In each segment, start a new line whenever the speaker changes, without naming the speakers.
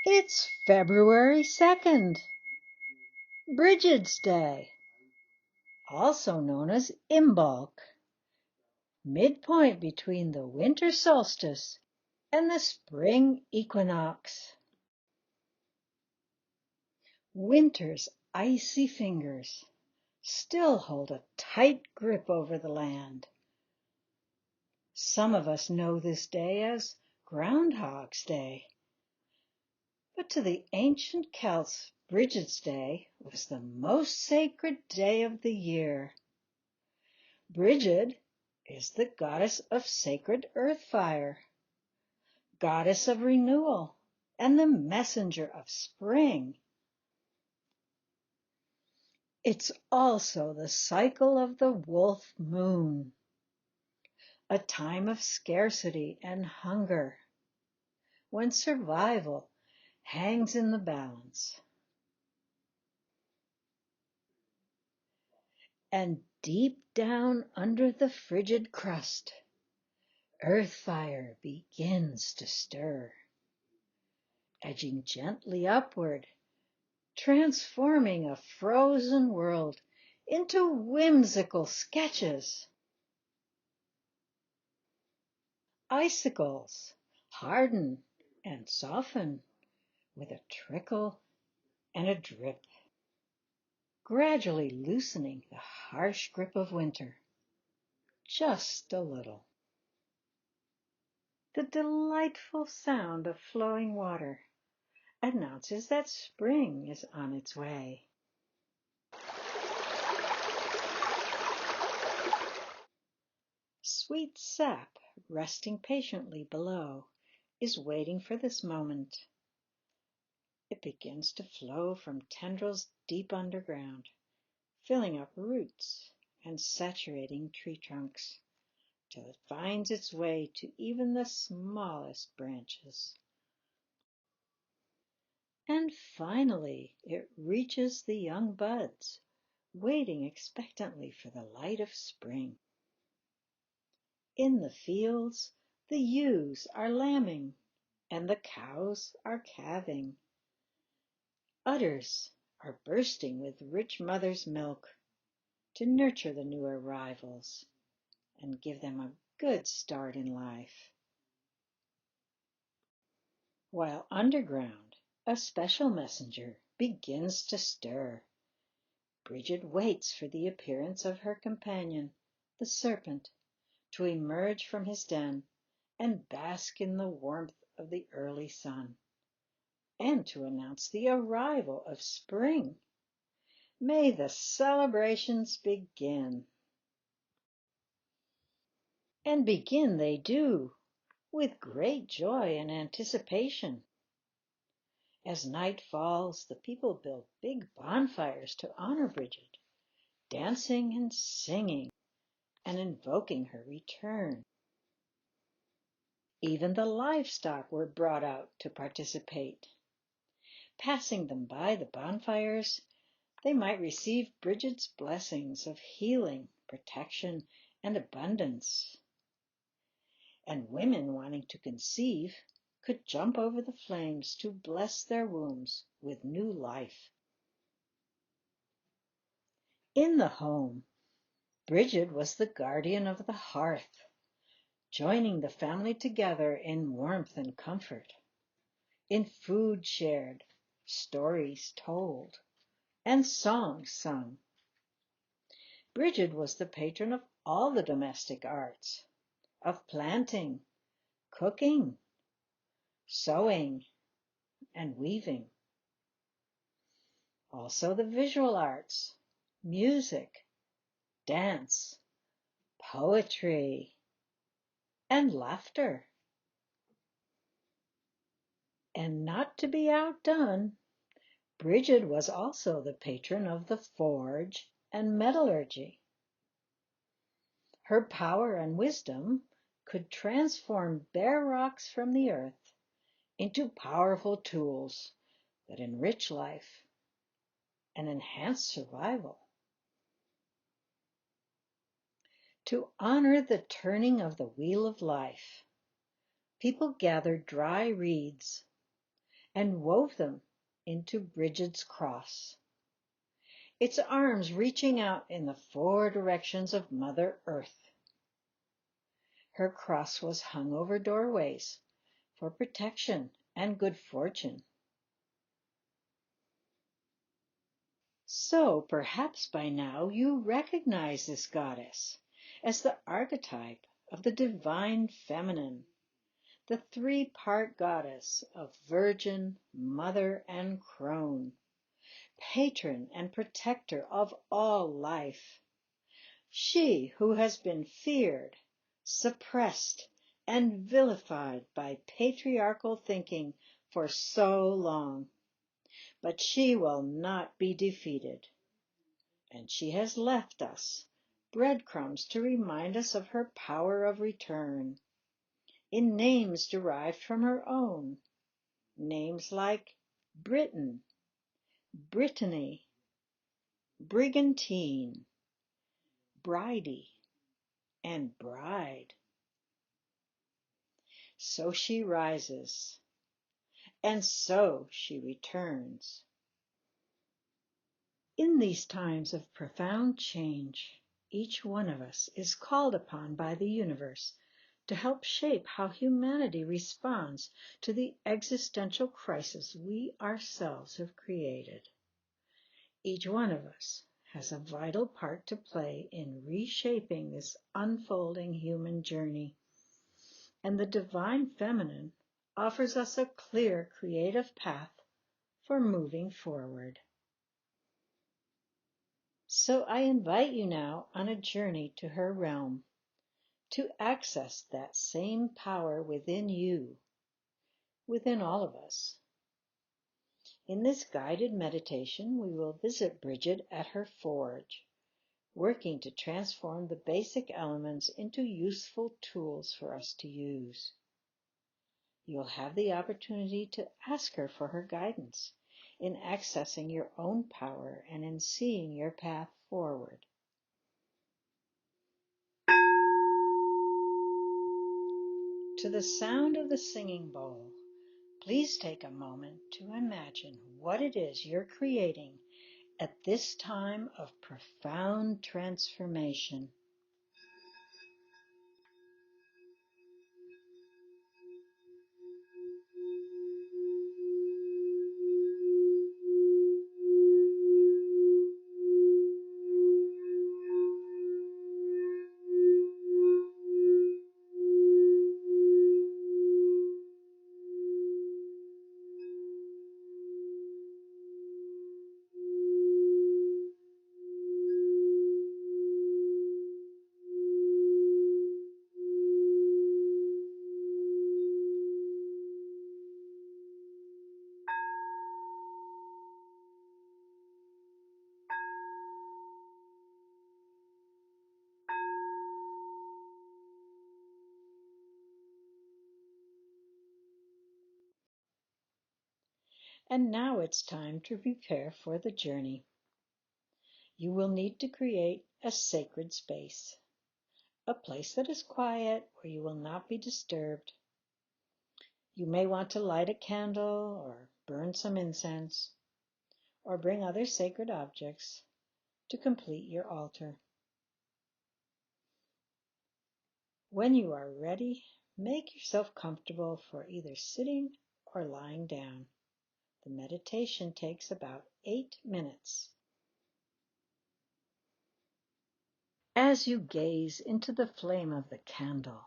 It's February 2nd, Brigid'd Day, also known as Imbolc, midpoint between the Winter Solstice and the Spring Equinox. Winter's icy fingers still hold a tight grip over the land. Some of us know this day as Groundhog's Day. But to the ancient Celts, Brigid's Day was the most sacred day of the year. Brigid'd is the goddess of sacred earth fire, goddess of renewal, and the messenger of spring. It's also the cycle of the wolf moon, a time of scarcity and hunger, when survival hangs in the balance. And deep down under the frigid crust, earth fire begins to stir, edging gently upward, transforming a frozen world into whimsical sketches. Icicles harden and soften with a trickle and a drip, gradually loosening the harsh grip of winter, just a little. The delightful sound of flowing water announces that spring is on its way. Sweet sap, resting patiently below, is waiting for this moment. It begins to flow from tendrils deep underground, filling up roots and saturating tree trunks, till it finds its way to even the smallest branches. And finally it reaches the young buds, waiting expectantly for the light of spring. In the fields the ewes are lambing, and the cows are calving. Udders are bursting with rich mother's milk to nurture the new arrivals and give them a good start in life. While underground, a special messenger begins to stir. Brigid'd waits for the appearance of her companion, the serpent, to emerge from his den and bask in the warmth of the early sun, and to announce the arrival of spring. May the celebrations begin. And begin they do, with great joy and anticipation. As night falls, the people build big bonfires to honor Brigid'd, dancing and singing and invoking her return. Even the livestock were brought out to participate. Passing them by the bonfires, they might receive Brigid's blessings of healing, protection, and abundance. And women wanting to conceive could jump over the flames to bless their wombs with new life. In the home, Brigid'd was the guardian of the hearth, joining the family together in warmth and comfort, in food shared, stories told, and songs sung. Brigid'd was the patron of all the domestic arts, of planting, cooking, sewing, and weaving. Also the visual arts, music, dance, poetry, and laughter. And not to be outdone, Brigid'd was also the patron of the forge and metallurgy. Her power and wisdom could transform bare rocks from the earth into powerful tools that enrich life and enhance survival. To honor the turning of the wheel of life, people gathered dry reeds and wove them into Brigid's cross, its arms reaching out in the four directions of Mother Earth. Her cross was hung over doorways for protection and good fortune. So perhaps by now you recognize this goddess as the archetype of the divine feminine, the three-part goddess of virgin, mother, and crone, patron and protector of all life. She who has been feared, suppressed, and vilified by patriarchal thinking for so long. But she will not be defeated. And she has left us breadcrumbs to remind us of her power of return, in names derived from her own, names like Britain, Brittany, Brigantine, Bridie, and Bride. So she rises, and so she returns. In these times of profound change, each one of us is called upon by the universe to help shape how humanity responds to the existential crisis we ourselves have created. Each one of us has a vital part to play in reshaping this unfolding human journey, and the divine feminine offers us a clear creative path for moving forward. So I invite you now on a journey to her realm, to access that same power within you, within all of us. In this guided meditation, we will visit Brigid'd at her forge, working to transform the basic elements into useful tools for us to use. You'll have the opportunity to ask her for her guidance in accessing your own power and in seeing your path forward. To the sound of the singing bowl, please take a moment to imagine what it is you're creating at this time of profound transformation. And now it's time to prepare for the journey. You will need to create a sacred space, a place that is quiet where you will not be disturbed. You may want to light a candle or burn some incense, or bring other sacred objects to complete your altar. When you are ready, make yourself comfortable for either sitting or lying down. The meditation takes about 8 minutes. As you gaze into the flame of the candle,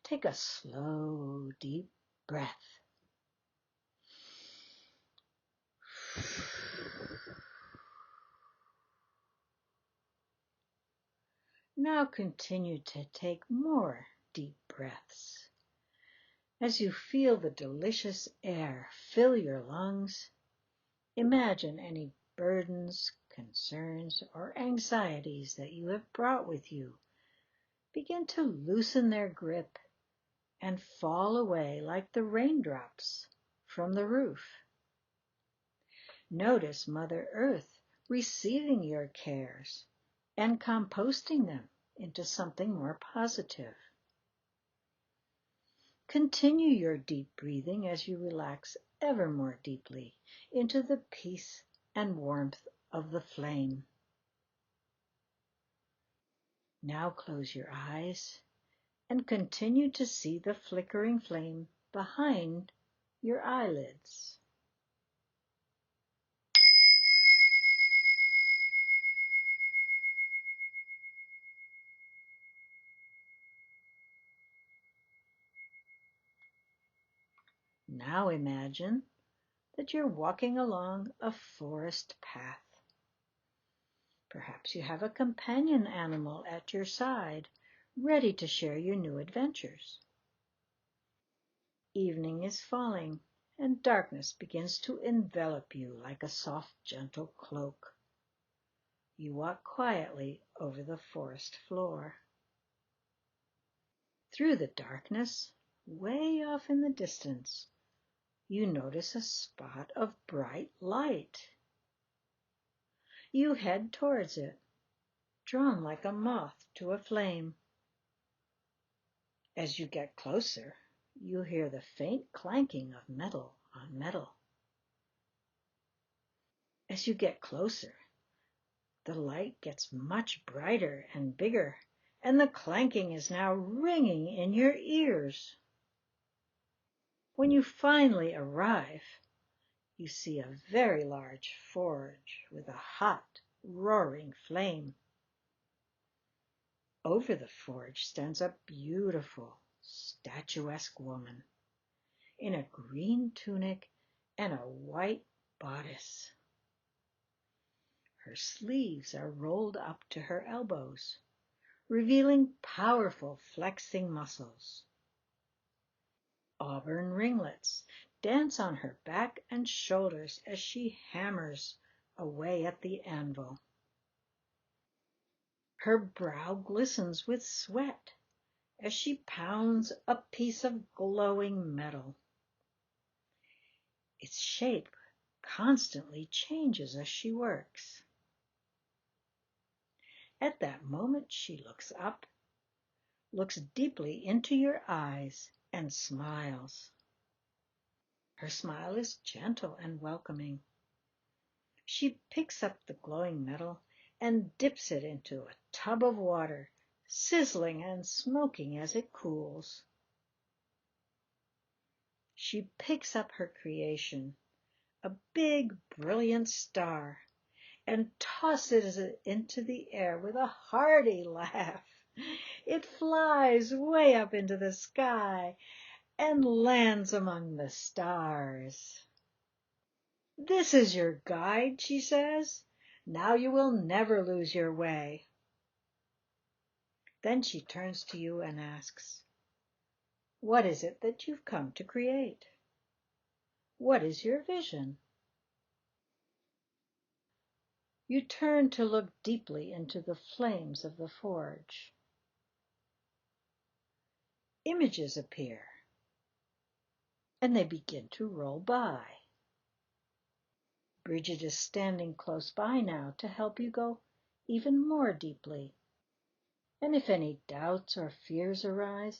take a slow, deep breath. Now continue to take more deep breaths. As you feel the delicious air fill your lungs, imagine any burdens, concerns, or anxieties that you have brought with you begin to loosen their grip and fall away like the raindrops from the roof. Notice Mother Earth receiving your cares and composting them into something more positive. Continue your deep breathing as you relax ever more deeply into the peace and warmth of the flame. Now close your eyes and continue to see the flickering flame behind your eyelids. Now imagine that you're walking along a forest path. Perhaps you have a companion animal at your side, ready to share your new adventures. Evening is falling, and darkness begins to envelop you like a soft, gentle cloak. You walk quietly over the forest floor. Through the darkness, way off in the distance, you notice a spot of bright light. You head towards it, drawn like a moth to a flame. As you get closer, you hear the faint clanking of metal on metal. As you get closer, the light gets much brighter and bigger, and the clanking is now ringing in your ears. When you finally arrive, you see a very large forge with a hot, roaring flame. Over the forge stands a beautiful, statuesque woman in a green tunic and a white bodice. Her sleeves are rolled up to her elbows, revealing powerful flexing muscles. Auburn ringlets dance on her back and shoulders as she hammers away at the anvil. Her brow glistens with sweat as she pounds a piece of glowing metal. Its shape constantly changes as she works. At that moment she looks up, looks deeply into your eyes, and smiles. Her smile is gentle and welcoming. She picks up the glowing metal and dips it into a tub of water, sizzling and smoking as it cools. She picks up her creation, a big, brilliant star, and tosses it into the air with a hearty laugh. It flies way up into the sky and lands among the stars. "This is your guide," she says. "Now you will never lose your way." Then she turns to you and asks, "What is it that you've come to create? What is your vision?" You turn to look deeply into the flames of the forge. Images appear, and they begin to roll by. Brigid'd is standing close by now to help you go even more deeply. And if any doubts or fears arise,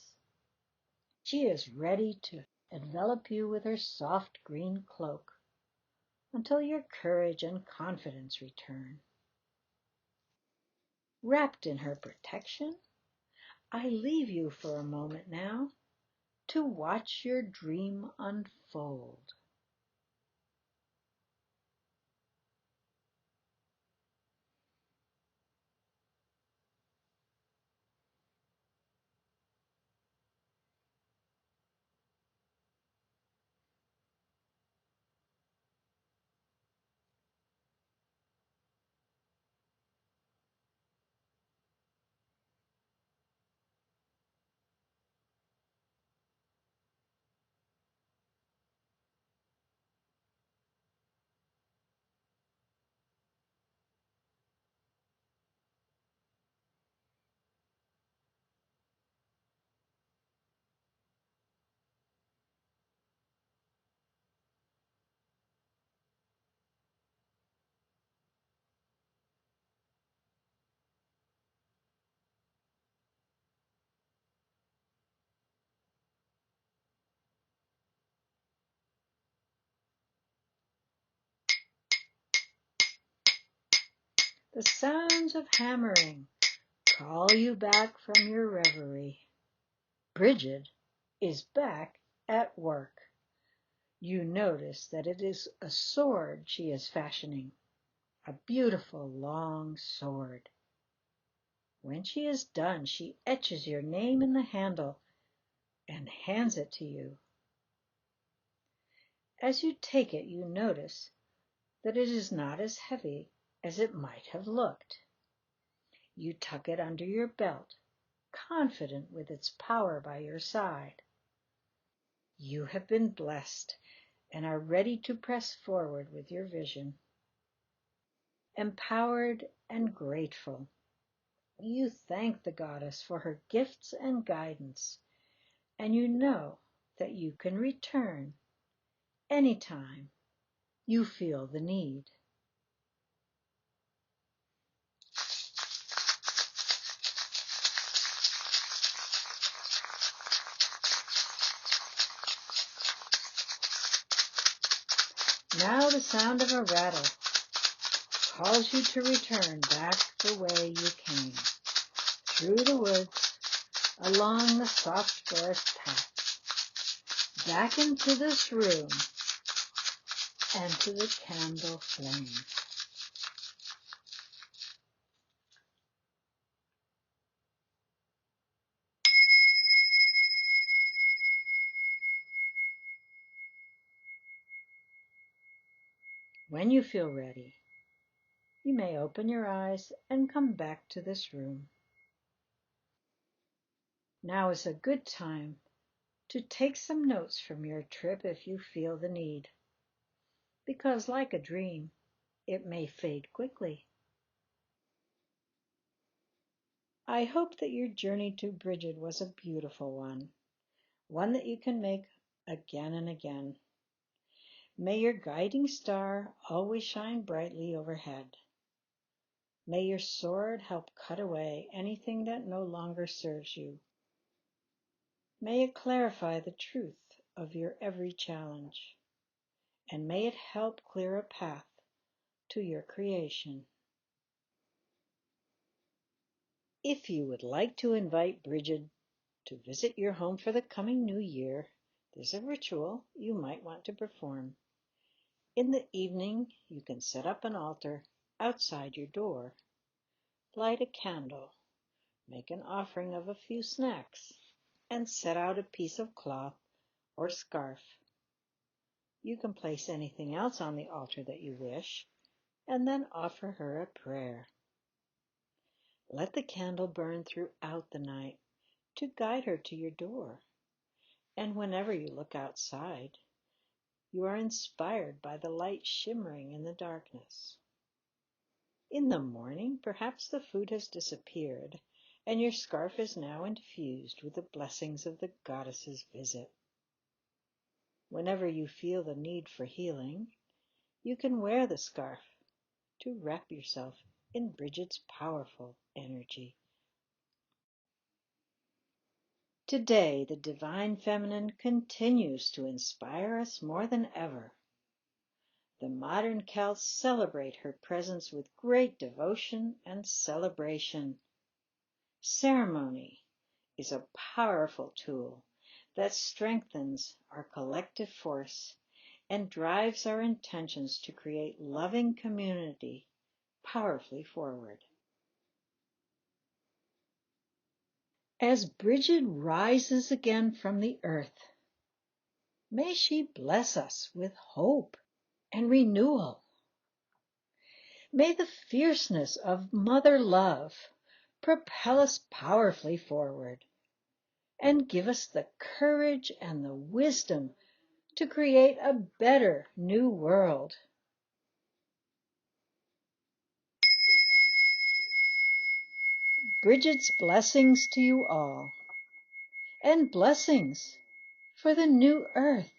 she is ready to envelop you with her soft green cloak until your courage and confidence return. Wrapped in her protection, I leave you for a moment now to watch your dream unfold. The sounds of hammering call you back from your reverie. Brigid'd is back at work. You notice that it is a sword she is fashioning, a beautiful long sword. When she is done, she etches your name in the handle and hands it to you. As you take it, you notice that it is not as heavy as it might have looked. You tuck it under your belt, confident with its power by your side. You have been blessed and are ready to press forward with your vision. Empowered and grateful, you thank the goddess for her gifts and guidance, and you know that you can return anytime you feel the need. Now the sound of a rattle calls you to return back the way you came, through the woods, along the soft forest path, back into this room, and to the candle flame. When you feel ready, you may open your eyes and come back to this room. Now is a good time to take some notes from your trip if you feel the need, because like a dream, it may fade quickly. I hope that your journey to Brigid'd was a beautiful one that you can make again and again. May your guiding star always shine brightly overhead. May your sword help cut away anything that no longer serves you. May it clarify the truth of your every challenge, and may it help clear a path to your creation. If you would like to invite Brigid'd to visit your home for the coming new year, there's a ritual you might want to perform. In the evening, you can set up an altar outside your door, light a candle, make an offering of a few snacks, and set out a piece of cloth or scarf. You can place anything else on the altar that you wish, and then offer her a prayer. Let the candle burn throughout the night to guide her to your door, and whenever you look outside, you are inspired by the light shimmering in the darkness. In the morning, perhaps the food has disappeared, and your scarf is now infused with the blessings of the goddess's visit. Whenever you feel the need for healing, you can wear the scarf to wrap yourself in Brigid'd's powerful energy. Today, the Divine Feminine continues to inspire us more than ever. The modern Celts celebrate her presence with great devotion and celebration. Ceremony is a powerful tool that strengthens our collective force and drives our intentions to create loving community powerfully forward. As Brigid'd rises again from the earth, may she bless us with hope and renewal. May the fierceness of mother love propel us powerfully forward and give us the courage and the wisdom to create a better new world. Brigid'd's blessings to you all, and blessings for the new earth.